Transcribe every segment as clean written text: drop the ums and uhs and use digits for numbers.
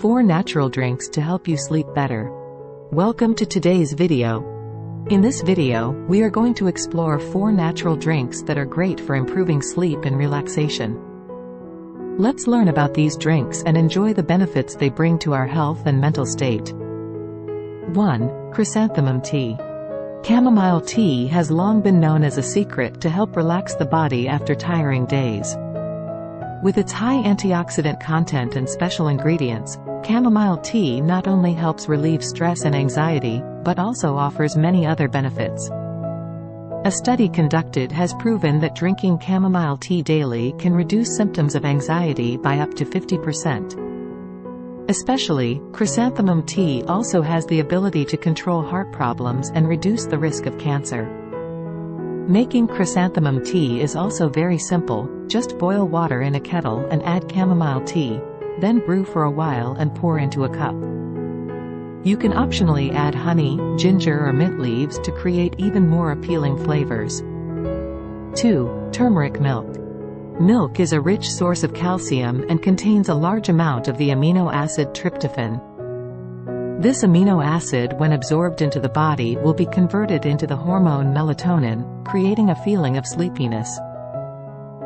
4 natural drinks to help you sleep better. Welcome to today's video. In this video, we are going to explore 4 natural drinks that are great for improving sleep and relaxation. Let's learn about these drinks and enjoy the benefits they bring to our health and mental state. 1. Chrysanthemum tea. Chamomile tea has long been known as a secret to help relax the body after tiring days. With its high antioxidant content and special ingredients, chamomile tea not only helps relieve stress and anxiety, but also offers many other benefits. A study conducted has proven that drinking chamomile tea daily can reduce symptoms of anxiety by up to 50%. Especially, chrysanthemum tea also has the ability to control heart problems and reduce the risk of cancer. Making chrysanthemum tea is also very simple. Just boil water in a kettle and add chamomile tea, then brew for a while and pour into a cup. You can optionally add honey, ginger or mint leaves to create even more appealing flavors. 2. Turmeric milk. Milk is a rich source of calcium and contains a large amount of the amino acid tryptophan. This amino acid, when absorbed into the body, will be converted into the hormone melatonin, creating a feeling of sleepiness.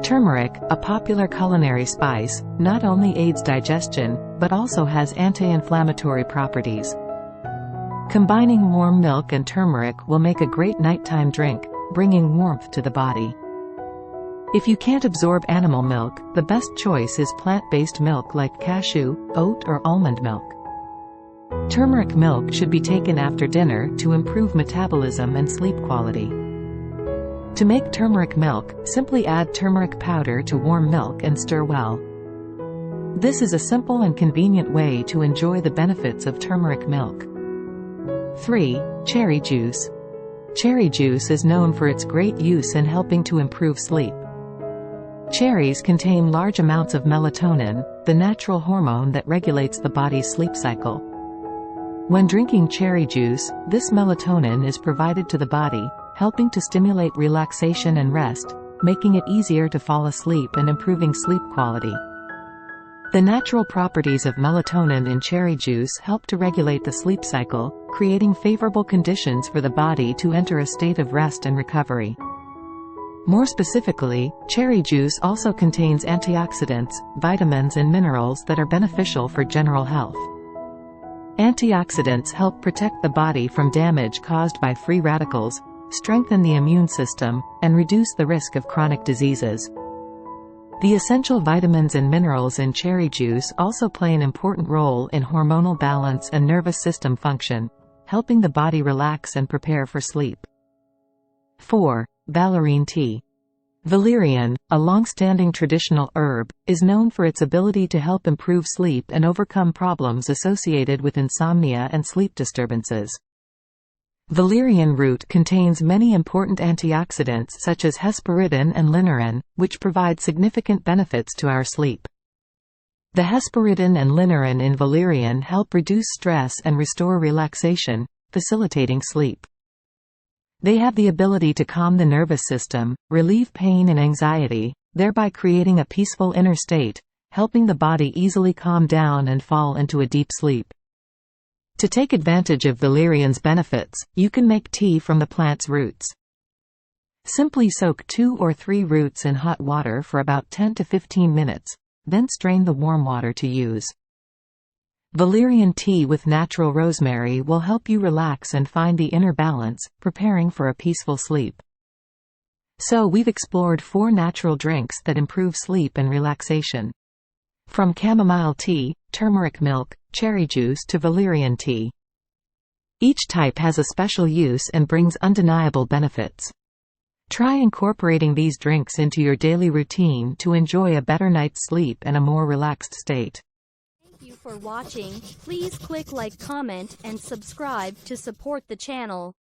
Turmeric, a popular culinary spice, not only aids digestion, but also has anti-inflammatory properties. Combining warm milk and turmeric will make a great nighttime drink, bringing warmth to the body. If you can't absorb animal milk, the best choice is plant-based milk like cashew, oat or almond milk. Turmeric milk should be taken after dinner to improve metabolism and sleep quality. To make turmeric milk, simply add turmeric powder to warm milk and stir well. This is a simple and convenient way to enjoy the benefits of turmeric milk. 3. Cherry juice. Cherry juice is known for its great use in helping to improve sleep. Cherries contain large amounts of melatonin, the natural hormone that regulates the body's sleep cycle. When drinking cherry juice, this melatonin is provided to the body, helping to stimulate relaxation and rest, making it easier to fall asleep and improving sleep quality. The natural properties of melatonin in cherry juice help to regulate the sleep cycle, creating favorable conditions for the body to enter a state of rest and recovery. More specifically, cherry juice also contains antioxidants, vitamins and minerals that are beneficial for general health. Antioxidants help protect the body from damage caused by free radicals, strengthen the immune system, and reduce the risk of chronic diseases. The essential vitamins and minerals in cherry juice also play an important role in hormonal balance and nervous system function, helping the body relax and prepare for sleep. 4. Valerian tea. Valerian, a long-standing traditional herb, is known for its ability to help improve sleep and overcome problems associated with insomnia and sleep disturbances. Valerian root contains many important antioxidants such as hesperidin and linerin, which provide significant benefits to our sleep. The hesperidin and linerin in valerian help reduce stress and restore relaxation, facilitating sleep. They have the ability to calm the nervous system, relieve pain and anxiety, thereby creating a peaceful inner state, helping the body easily calm down and fall into a deep sleep. To take advantage of valerian's benefits, you can make tea from the plant's roots. Simply soak 2 or 3 roots in hot water for about 10 to 15 minutes, then strain the warm water to use. Valerian tea with natural rosemary will help you relax and find the inner balance, preparing for a peaceful sleep. So we've explored 4 natural drinks that improve sleep and relaxation. From chamomile tea, turmeric milk, cherry juice to valerian tea. Each type has a special use and brings undeniable benefits. Try incorporating these drinks into your daily routine to enjoy a better night's sleep and a more relaxed state. Thank you for watching. Please click like, comment, and subscribe to support the channel.